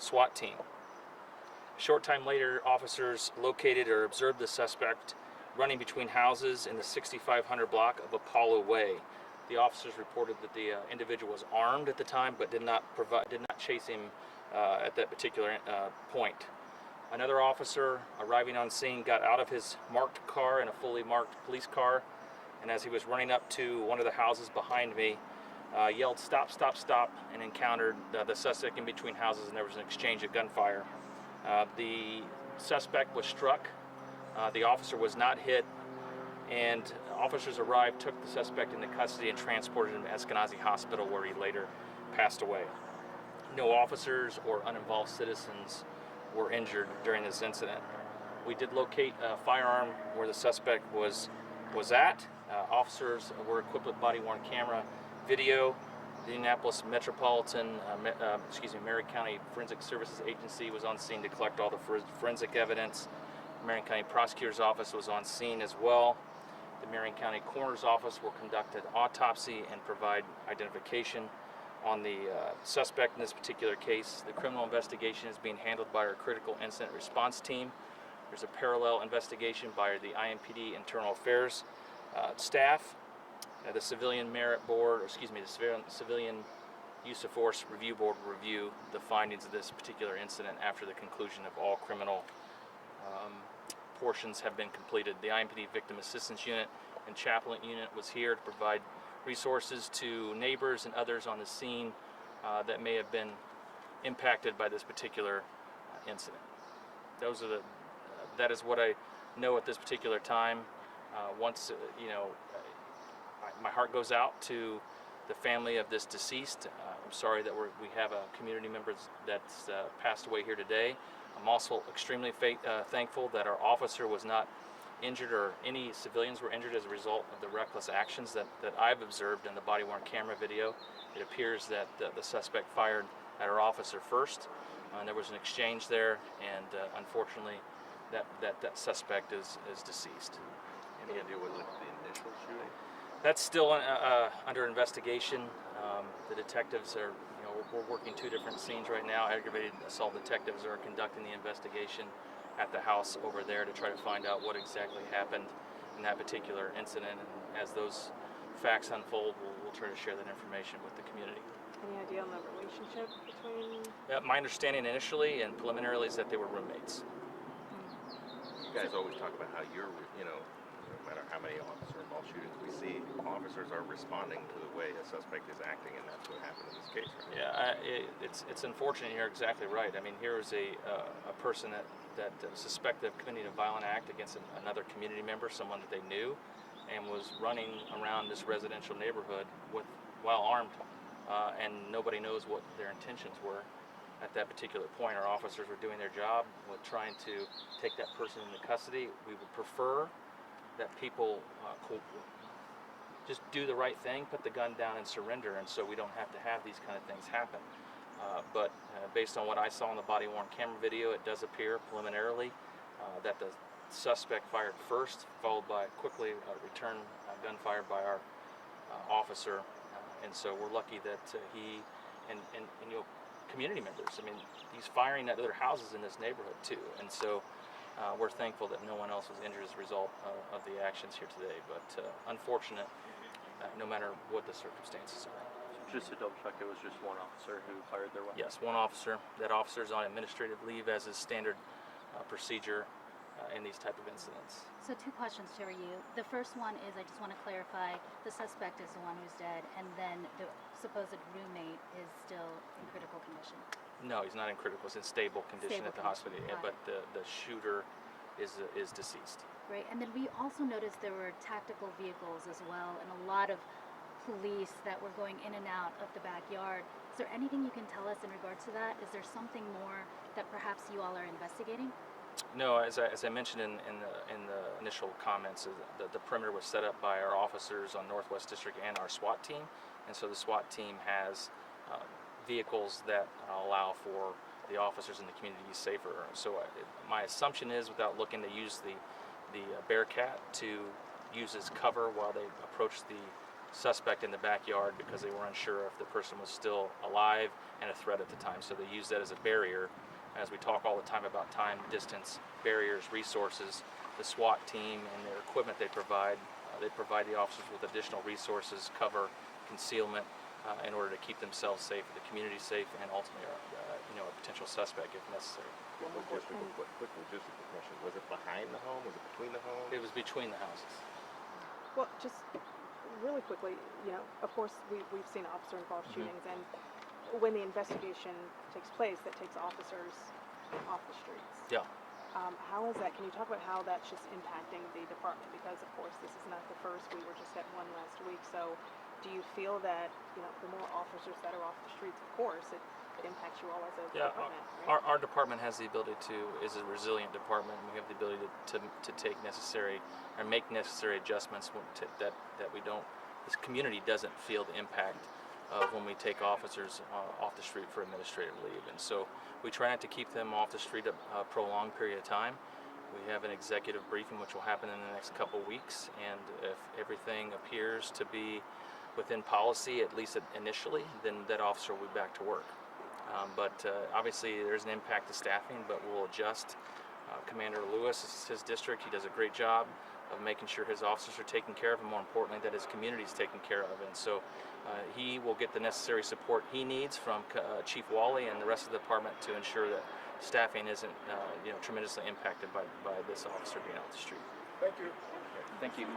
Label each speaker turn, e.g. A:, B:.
A: SWAT team. A short time later, officers located or observed the suspect running between houses in the 6500 block of Apollo Way. The officers reported that the individual was armed at the time, but did not chase him at that particular point. Another officer arriving on scene got out of his marked car in a fully marked police car, and as he was running up to one of the houses behind me, yelled "Stop, stop, stop," and encountered the suspect in between houses, and there was an exchange of gunfire. The suspect was struck. The officer was not hit, and officers arrived, took the suspect into custody, and transported him to Eskenazi Hospital, where he later passed away. No officers or uninvolved citizens were injured during this incident. We did locate a firearm where the suspect was at. Officers were equipped with body-worn camera video. The Indianapolis Metropolitan, Marion County Forensic Services Agency was on scene to collect all the forensic evidence. The Marion County Prosecutor's Office was on scene as well. The Marion County Coroner's Office will conduct an autopsy and provide identification on the suspect in this particular case. The criminal investigation is being handled by our critical incident response team. There's a parallel investigation by the IMPD Internal Affairs staff. The Civilian Merit Board, the Civilian Use of Force Review Board will review the findings of this particular incident after the conclusion of all criminal portions have been completed. The IMPD Victim Assistance Unit and Chaplain Unit was here to provide resources to neighbors and others on the scene that may have been impacted by this particular incident. That is what I know at this particular time. My heart goes out to the family of this deceased. I'm sorry that we have a community member that's passed away here today. I'm also extremely thankful that our officer was not injured or any civilians were injured as a result of the reckless actions that I've observed in the body-worn camera video. It appears that the suspect fired at our officer first, and there was an exchange there, and unfortunately that suspect is deceased.
B: Any idea what led to the initial shooting?
A: That's still under investigation. The detectives are, we're working two different scenes right now. Aggravated assault detectives are conducting the investigation at the house over there to try to find out what exactly happened in that particular incident. And as those facts unfold, we'll try to share that information with the community.
C: Any idea on the relationship between?
A: My understanding initially and preliminarily is that they were roommates.
B: You guys always talk about how no matter how many officer-involved shootings we see, officers are responding to the way a suspect is acting, and that's what happened in this case, right?
A: Yeah, it's unfortunate. You're exactly right. I mean, here is a person that suspected of committing a violent act against another community member, someone that they knew, and was running around this residential neighborhood while armed, and nobody knows what their intentions were. At that particular point, our officers were doing their job with trying to take that person into custody. We would prefer that people just do the right thing, put the gun down and surrender, and so we don't have to have these kind of things happen. But based on what I saw in the body-worn camera video, it does appear preliminarily that the suspect fired first, followed by quickly return gunfire by our officer. And so we're lucky that he and community members, I mean, he's firing at other houses in this neighborhood too. And so we're thankful that no one else was injured as a result of the actions here today. But unfortunate, no matter what the circumstances are.
D: Just to double check, it was just one officer who fired their weapon?
A: Yes, one officer. That officer is on administrative leave as is standard procedure in these type of incidents.
E: So two questions for you. The first one is, I just want to clarify, the suspect is the one who's dead, and then the supposed roommate is still in critical condition.
A: No, he's not in critical. He's in stable condition at the hospital. Yeah, but the shooter is deceased.
E: Right, and then we also noticed there were tactical vehicles as well, and a lot of police that were going in and out of the backyard. Is there anything you can tell us in regards to that? Is there something more that perhaps you all are investigating?
A: No, as I mentioned in the initial comments, the perimeter was set up by our officers on Northwest District and our SWAT team, and so the SWAT team has vehicles that allow for the officers in the community to be safer. So my assumption is, without looking, to use the Bearcat to use as cover while they approach the suspect in the backyard because they were unsure if the person was still alive and a threat at the time. So they used that as a barrier. As we talk all the time about time, distance, barriers, resources, the SWAT team and their equipment they provide the officers with additional resources, cover, concealment, in order to keep themselves safe, the community safe, and ultimately, a potential suspect if necessary.
B: Quick logistical question. Was it behind the home? Was it between the homes?
A: It was between the houses.
C: Well, just really quickly, of course, we've seen officer-involved shootings, and when the investigation takes place, that takes officers off the streets.
A: Yeah.
C: How is that? Can you talk about how that's just impacting the department? Because, of course, this is not the first. We were just at one last week. So do you feel that, the more officers that are off the streets, of course, it impacts you all as a department, right?
A: Our department has the ability is a resilient department. We have the ability to take necessary or make necessary adjustments that we don't, this community doesn't feel the impact of when we take officers off the street for administrative leave. And so we try not to keep them off the street a prolonged period of time. We have an executive briefing which will happen in the next couple weeks, and if everything appears to be within policy, at least initially, then that officer will be back to work. But obviously there's an impact to staffing, but we'll adjust. Commander Lewis, this is his district. He does a great job of making sure his officers are taken care of, and more importantly, that his community is taken care of. And so he will get the necessary support he needs from Chief Wally and the rest of the department to ensure that staffing isn't tremendously impacted by this officer being off the street.
B: Thank you.
A: Thank you.